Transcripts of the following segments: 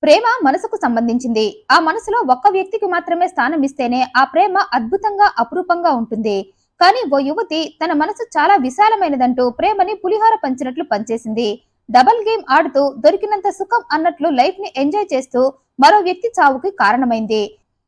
ప్రేమ మనసుకు సంబంధించింది. ఆ మనసులో ఒక్క వ్యక్తికి మాత్రమే స్థానం ఇస్తేనే ఆ ప్రేమ అద్భుతంగా, అపురూపంగా ఉంటుంది. కానీ ఓ యువతి తన మనసు చాలా విశాలమైనదంటూ ప్రేమని పులిహోర పంచినట్లు పంచేసింది. డబుల్ గేమ్ ఆడుతూ దొరికినంత సుఖం అన్నట్లు లైఫ్ ని ఎంజాయ్ చేస్తూ మరో వ్యక్తి చావుకి కారణమైంది.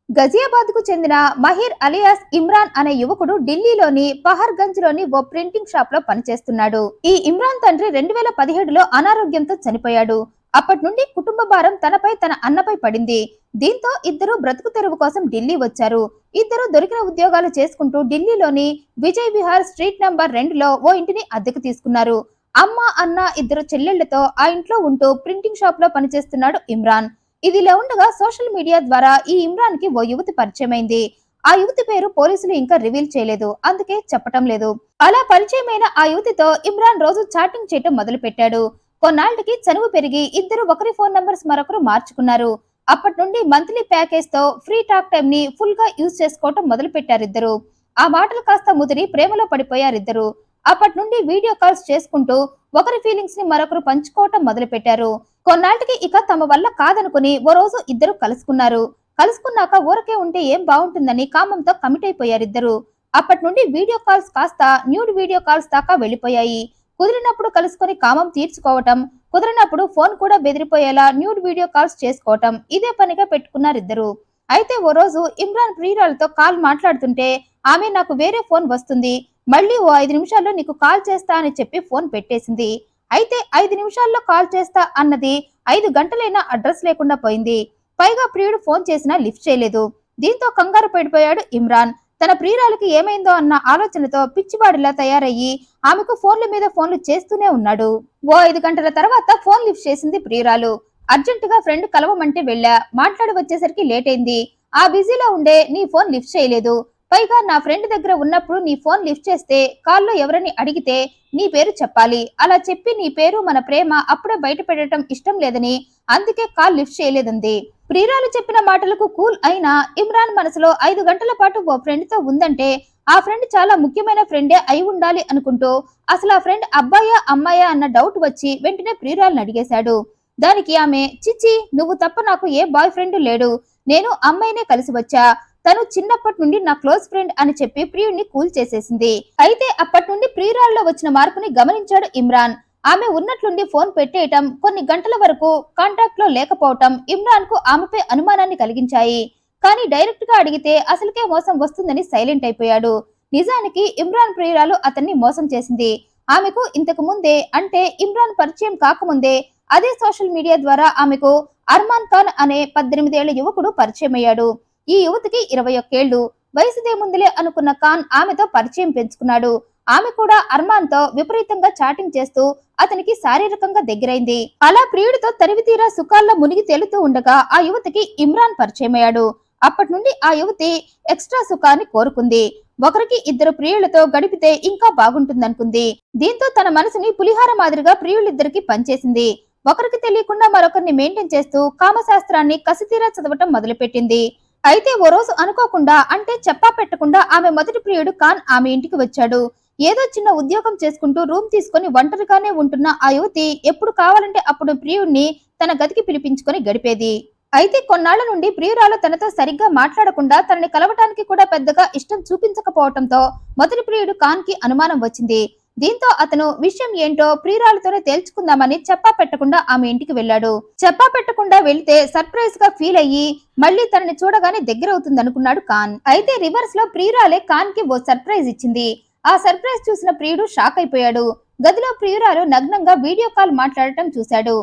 గజియాబాద్ కు చెందిన మహిర్ అలియాస్ ఇమ్రాన్ అనే యువకుడు ఢిల్లీలోని పహర్గంజ్ లోని ఓ ప్రింటింగ్ షాప్ లో పనిచేస్తున్నాడు. ఈ ఇమ్రాన్ తండ్రి 2017లో అనారోగ్యంతో చనిపోయాడు. అప్పటి నుండి కుటుంబ భారం తనపై, తన అన్నపై పడింది. దీంతో ఇద్దరు బ్రతుకు తెరువు కోసం ఢిల్లీ వచ్చారు. ఇద్దరు దొరికిన ఉద్యోగాలు చేసుకుంటూ ఢిల్లీలోని విజయ్ విహార్ స్ట్రీట్ నంబర్ 2లో ఓ ఇంటిని అద్దెకు తీసుకున్నారు. అమ్మ, అన్న, ఇద్దరు చెల్లెళ్లతో ఆ ఇంట్లో ఉంటూ ప్రింటింగ్ షాప్ లో పనిచేస్తున్నాడు ఇమ్రాన్. ఇదిలా ఉండగా సోషల్ మీడియా ద్వారా ఈ ఇమ్రాన్ కి ఓ యువతి పరిచయమైంది. ఆ యువతి పేరు పోలీసులు ఇంకా రివీల్ చేయలేదు, అందుకే చెప్పటం లేదు. అలా పరిచయమైన ఆ యువతితో ఇమ్రాన్ రోజు చాటింగ్ చేయటం మొదలు పెట్టాడు. కొన్నాళ్లకి చనువు పెరిగి ఇద్దరు ఒకరి ఫోన్ నంబర్స్ మరొకరు మార్చుకున్నారు. అప్పటి నుండి మంత్లీ ప్యాకేజ్ తో ఫ్రీ టాక్ టైం ని ఫుల్ గా యూజ్ చేసుకోవటం మొదలు పెట్టారిద్దరు. ఆ మాటలు కాస్త ముదిరి ప్రేమలో పడిపోయారిద్దరు. అప్పటి నుండి వీడియో కాల్స్ చేసుకుంటూ ఒకరి ఫీలింగ్స్ ని మరొకరు పంచుకోవటం మొదలు పెట్టారు. కొన్నాళ్లకి ఇక తమ వల్ల కాదనుకుని ఓ రోజు ఇద్దరు కలుసుకున్నారు. కలుసుకున్నాక ఊరకే ఉంటే ఏం బాగుంటుందని కామంతో కమిట్ అయిపోయారిద్దరు. అప్పటి నుండి వీడియో కాల్స్ కాస్త న్యూడ్ వీడియో కాల్స్ దాకా వెళ్లిపోయాయి. కుదిరినప్పుడు కలుసుకొని కామం తీర్చుకోవటం, కుదిరినప్పుడు ఫోన్ కూడా బెదిరిపోయేలా న్యూడ్ వీడియో కాల్స్ చేసుకోవటం ఇదే పనిగా పెట్టుకున్నారిద్దరు. అయితే ఓ రోజు ఇమ్రాన్ ప్రియురాలతో కాల్ మాట్లాడుతుంటే ఆమె నాకు వేరే ఫోన్ వస్తుంది, మళ్ళీ ఓ 5 నిమిషాల్లో నీకు కాల్ చేస్తా అని చెప్పి ఫోన్ పెట్టేసింది. అయితే 5 నిమిషాల్లో కాల్ చేస్తా అన్నది 5 గంటలైనా అడ్రస్ లేకుండా పోయింది. పైగా ప్రియుడు ఫోన్ చేసినా లిఫ్ట్ చేయలేదు. దీంతో కంగారు పడిపోయాడు ఇమ్రాన్. తన ప్రియురాలకి ఏమైందో అన్న ఆలోచనతో పిచ్చివాడిలా తయారయ్యి ఆమెకు ఫోన్ల మీద ఫోన్లు చేస్తూనే ఉన్నాడు. ఓ 5 గంటల తర్వాత ఫోన్ లిఫ్ట్ చేసింది ప్రియురాలు. అర్జెంటుగా ఫ్రెండ్ కలవమంటే వెళ్ళా, మాట్లాడి వచ్చేసరికి లేట్ అయింది. ఆ బిజీలో ఉండే నీ ఫోన్ లిఫ్ట్ చేయలేదు. పైగా నా ఫ్రెండ్ దగ్గర ఉన్నప్పుడు నీ ఫోన్ లిఫ్ట్ చేస్తే కాల్లో ఎవరని అడిగితే నీ పేరు చెప్పాలి. అలా చెప్పి నీ పేరు, మన ప్రేమ అప్పుడే బయట పెట్టడం ఇష్టం లేదని అందుకే కాల్ లిఫ్ట్ చేయలేదంది. ప్రియురాలు చెప్పిన మాటలకు కూల్ అయిన ఇమ్రాన్ మనసులో 5 గంటల పాటు ఓ ఫ్రెండ్ తో ఉందంటే ఆ ఫ్రెండ్ చాలా ముఖ్యమైన ఫ్రెండే అయి ఉండాలి అనుకుంటూ అసలు ఆ ఫ్రెండ్ అబ్బాయా అమ్మాయా అన్న డౌట్ వచ్చి వెంటనే ప్రియురాలను అడిగేశాడు. దానికి ఆమె, చిచ్చి నువ్వు తప్ప నాకు ఏ బాయ్ ఫ్రెండ్ లేడు, నేను అమ్మాయినే కలిసి వచ్చా, తను చిన్నప్పటి నుండి నా క్లోజ్ ఫ్రెండ్ అని చెప్పి ప్రియుడిని కూల్ చేసేసింది. అయితే అప్పటి నుండి ప్రియురాల్లో వచ్చిన మార్పుని గమనించాడు ఇమ్రాన్. ఆమె ఉన్నట్లుండి ఫోన్ పెట్టేయటం, కొన్ని గంటల వరకు కాంటాక్ట్ లో లేకపోవటం ఇమ్రాన్ కు ఆమెపై అనుమానాన్ని కలిగించాయి. కానీ డైరెక్ట్ గా అడిగితే అసలుకే మోసం వస్తుందని సైలెంట్ అయిపోయాడు. నిజానికి ఇమ్రాన్ ప్రియురాలు అతన్ని మోసం చేసింది. ఆమెకు ఇంతకు ముందే, అంటే ఇమ్రాన్ పరిచయం కాకముందే అదే సోషల్ మీడియా ద్వారా ఆమెకు అర్మాన్ ఖాన్ అనే 18 ఏళ్ల యువకుడు పరిచయమయ్యాడు. ఈ యువతికి 21 ఏళ్లు. వయసుదేముందిలే అనుకున్న ఖాన్ ఆమెతో పరిచయం పెంచుకున్నాడు. ఆమె కూడా అర్మాన్ తో విపరీతంగా చాటింగ్ చేస్తూ అతనికి శారీరకంగా దగ్గరైంది. అలా ప్రియుడితో తరివితీరా సుఖాల్లో మునిగి తేలుతూ ఉండగా ఆ యువతికి ఇమ్రాన్ పరిచయమయ్యాడు. అప్పటి నుండి ఆ యువతి ఎక్స్ట్రా సుఖాన్ని కోరుకుంది. ఒకరికి ఇద్దరు ప్రియులతో గడిపితే ఇంకా బాగుంటుందనుకుంది. దీంతో తన మనసుని పులిహార మాదిరిగా ప్రియులిద్దరికి పంచేసింది. ఒకరికి తెలియకుండా మరొకరిని మెయింటైన్ చేస్తూ కామశాస్త్రాన్ని కసితీరా చదవటం మొదలుపెట్టింది. అయితే ఓ రోజు అనుకోకుండా, అంటే చెప్పా పెట్టకుండా ఆమె మొదటి ప్రియుడు ఖాన్ ఆమె ఇంటికి వచ్చాడు. ఏదో చిన్న ఉద్యోగం చేసుకుంటూ రూమ్ తీసుకుని ఒంటరిగానే ఉంటున్న ఆ యువతి ఎప్పుడు కావాలంటే అప్పుడు ప్రియుడిని తన గదికి పిలిపించుకొని గడిపేది. అయితే కొన్నాళ్ల నుండి ప్రియురాలు తనతో సరిగ్గా మాట్లాడకుండా తనని కలవటానికి కూడా పెద్దగా ఇష్టం చూపించకపోవటంతో మొదటి ప్రియుడు ఖాన్ కి అనుమానం వచ్చింది. దీంతో అతను విషయం ఏంటో ప్రియురాలతోనే తేల్చుకుందామని చెప్పా పెట్టకుండా ఆమె ఇంటికి వెళ్ళాడు. చెప్పా పెట్టకుండా వెళ్తే సర్ప్రైజ్ గా ఫీల్ అయ్యి మళ్ళీ తనని చూడగానే దగ్గరవుతుందనుకున్నాడు ఖాన్. అయితే రివర్స్ లో ప్రియురాలే ఖాన్ కి ఓ సర్ప్రైజ్ ఇచ్చింది. ఆ సర్ప్రైజ్ చూసిన ప్రియుడు షాక్ అయిపోయాడు. గదిలో ప్రియురాలు నగ్నంగా వీడియో కాల్ మాట్లాడటం చూశాడు.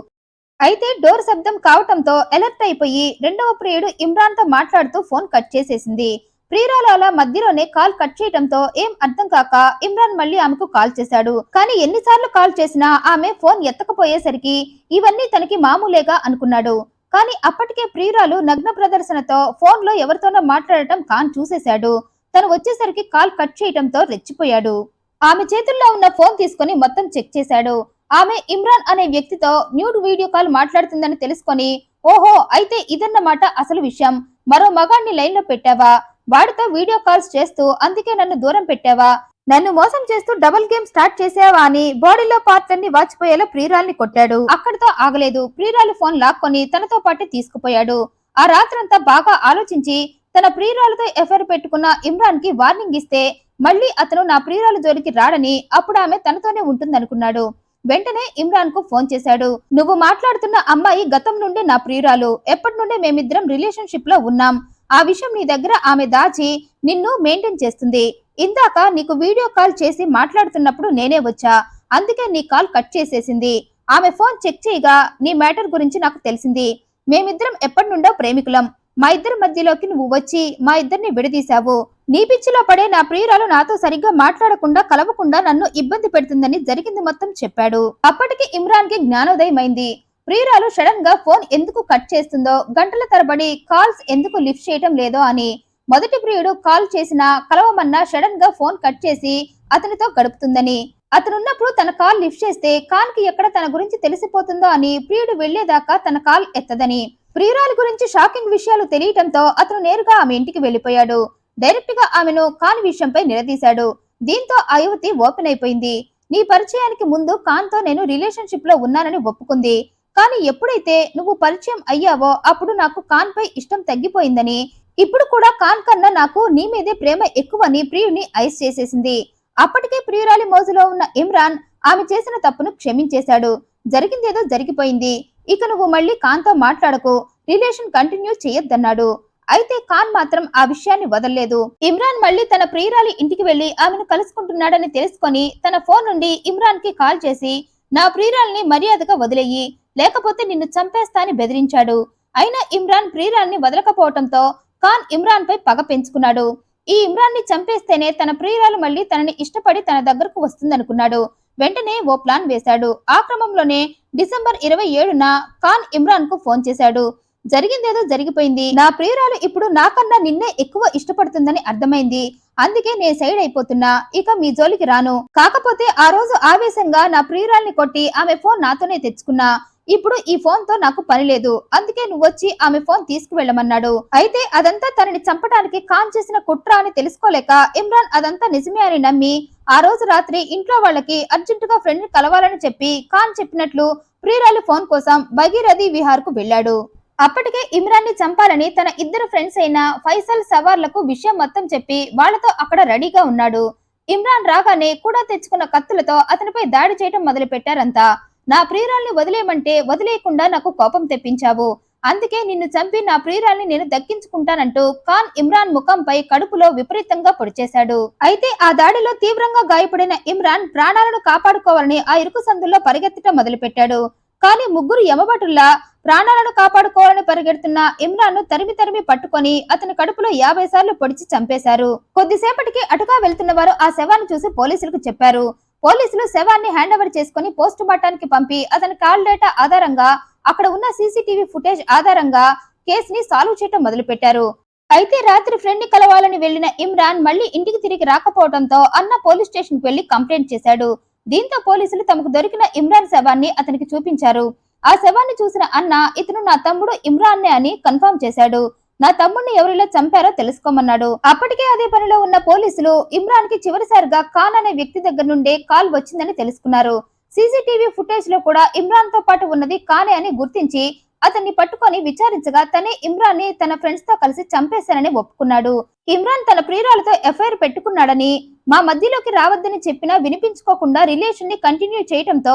అయితే డోర్ శబ్దం కావటంతో అలర్ట్ అయిపోయి రెండవ ప్రియుడు ఇమ్రాన్ తో మాట్లాడుతూ ఫోన్ కట్ చేసేసింది. ప్రియురాలు అలా మధ్యలోనే కాల్ కట్ చేయడంతో ఏం అర్థం కాక ఇమ్రాన్ మళ్ళీ ఆమెకు కాల్ చేశాడు. కానీ ఎన్నిసార్లు కాల్ చేసినా ఆమె ఫోన్ ఎత్తకపోయేసరికి ఇవన్నీ తనకి మామూలేగా అనుకున్నాడు. కానీ అప్పటికే ప్రియురాలు నగ్న ప్రదర్శనతో ఫోన్ లో ఎవరితోనో మాట్లాడటం ఖాన్ చూసేశాడు. తను వచ్చేసరికి కాల్ కట్ చేయడంతో రెచ్చిపోయాడు. ఆమె చేతుల్లో ఉన్న ఫోన్ తీసుకుని మొత్తం చెక్ చేశాడు. ఆమె ఇమ్రాన్ అనే వ్యక్తితో న్యూడ్ వీడియో కాల్ మాట్లాడుతుందని తెలుసుకొని, ఓహో అయితే ఇదన్నమాట అసలు విషయం, మరో మగాడిని లైన్ లో పెట్టావా, వాడితో వీడియో కాల్స్ చేస్తూ అందుకే నన్ను దూరం పెట్టావా, నన్ను మోసం చేస్తూ డబుల్ గేమ్ స్టార్ట్ చేసావా అని బాడీలో పార్ట్లన్నీ వాచిపోయేలా ప్రియురాల్ని కొట్టాడు. అక్కడితో ఆగలేదు. ప్రియురాలు ఫోన్ లాక్కొని తనతో పాటు తీసుకుపోయాడు. ఆ రాత్రంతా బాగా ఆలోచించి తన ప్రియురాలతో ఎఫైర్ పెట్టుకున్న ఇమ్రాన్ కి వార్నింగ్ ఇస్తే మళ్ళీ అతను నా ప్రియురాలు జోలికి రాడని అప్పుడు ఆమె తనతోనే ఉంటుందనుకున్నాడు. వెంటనే ఇమ్రాన్ కు ఫోన్ చేశాడు. నువ్వు మాట్లాడుతున్న అమ్మాయి గతం నుండి నా ప్రియురాలు. ఎప్పటి నుండి మేమిద్దరం రిలేషన్షిప్ లో ఉన్నాం. ఆ విషయం నీ దగ్గర ఆమె దాచి నిన్ను మెయింటైన్ చేస్తుంది. ఇందాక నీకు వీడియో కాల్ చేసి మాట్లాడుతున్నప్పుడు నేనే వచ్చా. అందుకే నీ కాల్ కట్ చేసేసింది. ఆమె ఫోన్ చెక్ చేయగా నీ మ్యాటర్ గురించి నాకు తెలిసింది. మేమిద్దరం ఎప్పటి నుండో ప్రేమికులం. మా ఇద్దరి మధ్యలోకి నువ్వు వచ్చి మా ఇద్దరిని విడదీశావు. నీ పిచ్చిలో పడే నా ప్రియురాలు నాతో సరిగ్గా మాట్లాడకుండా కలవకుండా నన్ను ఇబ్బంది పెడుతుందని జరిగింది మొత్తం చెప్పాడు. అప్పటికి ఇమ్రాన్ కి జ్ఞానోదయమైంది. ప్రియురాలు సడన్ గా ఫోన్ ఎందుకు కట్ చేస్తుందో, గంటల తరబడి కాల్స్ ఎందుకు లిఫ్ట్ చేయటం లేదో అని. మొదటి ప్రియుడు కాల్ చేసినా కలవమన్నా సడన్ గా ఫోన్ కట్ చేసి అతనితో గడుపుతుందని, అతనున్నప్పుడు తన కాల్ లిఫ్ట్ చేస్తే కాన్ కి ఎక్కడ తన గురించి తెలిసిపోతుందో అని ప్రియుడు వెళ్లేదాకా తన కాల్ ఎత్తదని. ప్రియురాలి గురించి షాకింగ్ విషయాలు తెలియటంతో అతను నేరుగా ఆమె ఇంటికి వెళ్లిపోయాడు. డైరెక్ట్ గా ఆమెను కాన్ విషయంపై నిలదీశాడు. దీంతో ఆ యువతి ఓపెన్ అయిపోయింది. నీ పరిచయానికి ముందు కాన్ తో నేను రిలేషన్షిప్ లో ఉన్నానని ఒప్పుకుంది. కానీ ఎప్పుడైతే నువ్వు పరిచయం అయ్యావో అప్పుడు నాకు కాన్ పై ఇష్టం తగ్గిపోయిందని, ఇప్పుడు కూడా కాన్ కన్నా నాకు నీ మీదే ప్రేమ ఎక్కువని ప్రియుని ఐస్ చేసేసింది. అప్పటికే ప్రియురాలి మోజులో ఉన్న ఇమ్రాన్ ఆమె చేసిన తప్పును క్షమించేశాడు. జరిగిందేదో జరిగిపోయింది. ఇక నువ్వు మళ్ళీ కాన్ తో మాట్లాడకు, రిలేషన్ కంటిన్యూ చేయొద్దన్నాడు. అయితే కాన్ మాత్రం ఆ విషయాన్ని వదల్లేదు. ఇమ్రాన్ మళ్ళీ తన ప్రియురాలి ఇంటికి వెళ్లి ఆమెను కలుసుకుంటున్నాడని తెలుసుకొని తన ఫోన్ నుండి ఇమ్రాన్ కి కాల్ చేసి నా ప్రియురాల్ని మర్యాదగా వదిలేయి, లేకపోతే నిన్ను చంపేస్తాని బెదిరించాడు. అయినా ఇమ్రాన్ ప్రియురాల్ని వదలకపోవటంతో ఖాన్ ఇమ్రాన్ పై పగ పెంచుకున్నాడు. ఈ ఇమ్రాన్ ని చంపేస్తేనే తన ప్రియురాలు మళ్ళీ తనని ఇష్టపడి తన దగ్గరకు వస్తుందనుకున్నాడు. వెంటనే ఓ ప్లాన్ వేశాడు. ఆ క్రమంలోనే డిసెంబర్ 27న ఖాన్ ఇమ్రాన్ కు ఫోన్ చేశాడు. జరిగిందేదో జరిగిపోయింది. నా ప్రియురాలు ఇప్పుడు నాకన్నా నిన్నే ఎక్కువ ఇష్టపడుతుందని అర్థమైంది. అందుకే నే సైడ్ అయిపోతున్నా. ఇక మీ జోలికి రాను. కాకపోతే ఆ రోజు ఆవేశంగా నా ప్రియురాల్ని కొట్టి ఆమె ఫోన్ నాతోనే తెచ్చుకున్నా. ఇప్పుడు ఈ ఫోన్ తో నాకు పని లేదు. అందుకే నువ్వొచ్చి ఆమె ఫోన్ తీసుకువెళ్ళమన్నాడు. అయితే అదంతా తనని చంపడానికి ఖాన్ చేసిన కుట్ర అని తెలుసుకోలేక ఇమ్రాన్ అదంతా నిజమే అని నమ్మి ఆ రోజు రాత్రి ఇంట్లో వాళ్ళకి అర్జెంటుగా ఫ్రెండ్ ని కలవాలని చెప్పి ఖాన్ చెప్పినట్లు ప్రియురాలి ఫోన్ కోసం భగీరథి విహార్ కు వెళ్లాడు. అప్పటికే ఇమ్రాన్ ని చంపాలని తన ఇద్దరు ఫ్రెండ్స్ అయిన ఫైసల్, సవార్లకు విషయం మొత్తం చెప్పి వాళ్లతో అక్కడ రెడీగా ఉన్నాడు. ఇమ్రాన్ రాగానే కూడా తెచ్చుకున్న కత్తులతో అతనిపై దాడి చేయడం మొదలు పెట్టారంతా. నా ప్రియురాల్ని వదిలేయమంటే వదిలేయకుండా నాకు కోపం తెప్పించావు. అందుకే నిన్ను చంపి నా ప్రియురాల్ని నేను దక్కించుకుంటానంటూ ఖాన్ ఇమ్రాన్ ముఖంపై కడుపులో విపరీతంగా పొడిచేశాడు. అయితే ఆ దాడిలో తీవ్రంగా గాయపడిన ఇమ్రాన్ ప్రాణాలను కాపాడుకోవాలని ఆ ఇరుకు సందుల్లో పరిగెత్తడం మొదలుపెట్టాడు. కానీ ముగ్గురు యమభటుల్లా ప్రాణాలను కాపాడుకోవాలని పరిగెడుతున్న ఇమ్రాన్ ను తరిమి పట్టుకొని అతని కడుపులో 50 సార్లు పొడిచి చంపేశారు. కొద్దిసేపటికి అటుగా వెళ్తున్న వారు ఆ శవాన్ని చూసి పోలీసులకు చెప్పారు. పోలీసులు శవాన్ని హ్యాండ్ ఓవర్ చేసుకుని పోస్ట్ మార్టానికి పంపి అతని కాల్ డేటా ఆధారంగా అక్కడ ఉన్న సీసీటీవీ ఫుటేజ్ ఆధారంగా కేసుని సాల్వ్ చేయడం మొదలు పెట్టారు. అయితే రాత్రి ఫ్రెండ్ ని కలవాలని వెళ్లిన ఇమ్రాన్ మళ్లీ ఇంటికి తిరిగి రాకపోవడంతో అన్న పోలీస్ స్టేషన్ కు వెళ్లి కంప్లైంట్ చేశాడు. దీంతో పోలీసులు తమకు దొరికిన ఇమ్రాన్ శవాన్ని అతనికి చూపించారు. ఆ శవాన్ని చూసిన అన్న ఇతను నా తమ్ముడు ఇమ్రాన్నే అని కన్ఫర్మ్ చేశాడు. నా తమ్ముడిని ఎవరిలా చంపారో తెలుసుకోమన్నాడు. అప్పటికే అదే పనిలో ఉన్న పోలీసులు ఇమ్రాన్ కి చివరిసారిగా ఖాన్ అనే వ్యక్తి దగ్గర నుండే కాల్ వచ్చిందని తెలుసుకున్నారు. సీసీటీవీ ఫుటేజ్ లో కూడా ఇమ్రాన్ తో పాటు ఉన్నది ఖానే అని గుర్తించి అతన్ని పట్టుకొని విచారించగా తనే ఇమ్రాన్ ని తన ఫ్రెండ్స్ తో కలిసి చంపేశానని ఒప్పుకున్నాడు. ఇమ్రాన్ తన ప్రియురాలతో ఎఫ్ఐఆర్ పెట్టుకున్నాడని, మా మధ్యలోకి రావద్దని చెప్పినా వినిపించుకోకుండా రిలేషన్ ని కంటిన్యూ చేయడంతో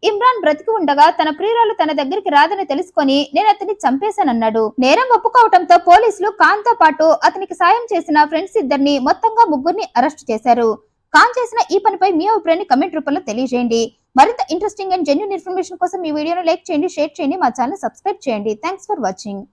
ఇమ్రాన్ బ్రతికి ఉండగా తన ప్రియురాలు తన దగ్గరికి రాదని తెలుసుకొని నేను అతన్ని చంపేశానన్నాడు. నేరం ఒప్పుకోవడంతో పోలీసులు ఖాన్ తో పాటు అతనికి సాయం చేసిన ఫ్రెండ్స్ ఇద్దరిని మొత్తంగా ముగ్గురిని అరెస్ట్ చేశారు. ఖాన్ చేసిన ఈ పనిపై మీ అభిప్రాయాన్ని కమెంట్ రూపంలో తెలియజేయండి. మరింత ఇంట్రెస్టింగ్ అండ్ జెన్యూన్ ఇన్ఫర్మేషన్ కోసం ఈ వీడియోను లైక్ చేయండి, షేర్ చేయండి, మా ఛానల్ సబ్స్క్రైబ్ చేయండి. Thanks for watching.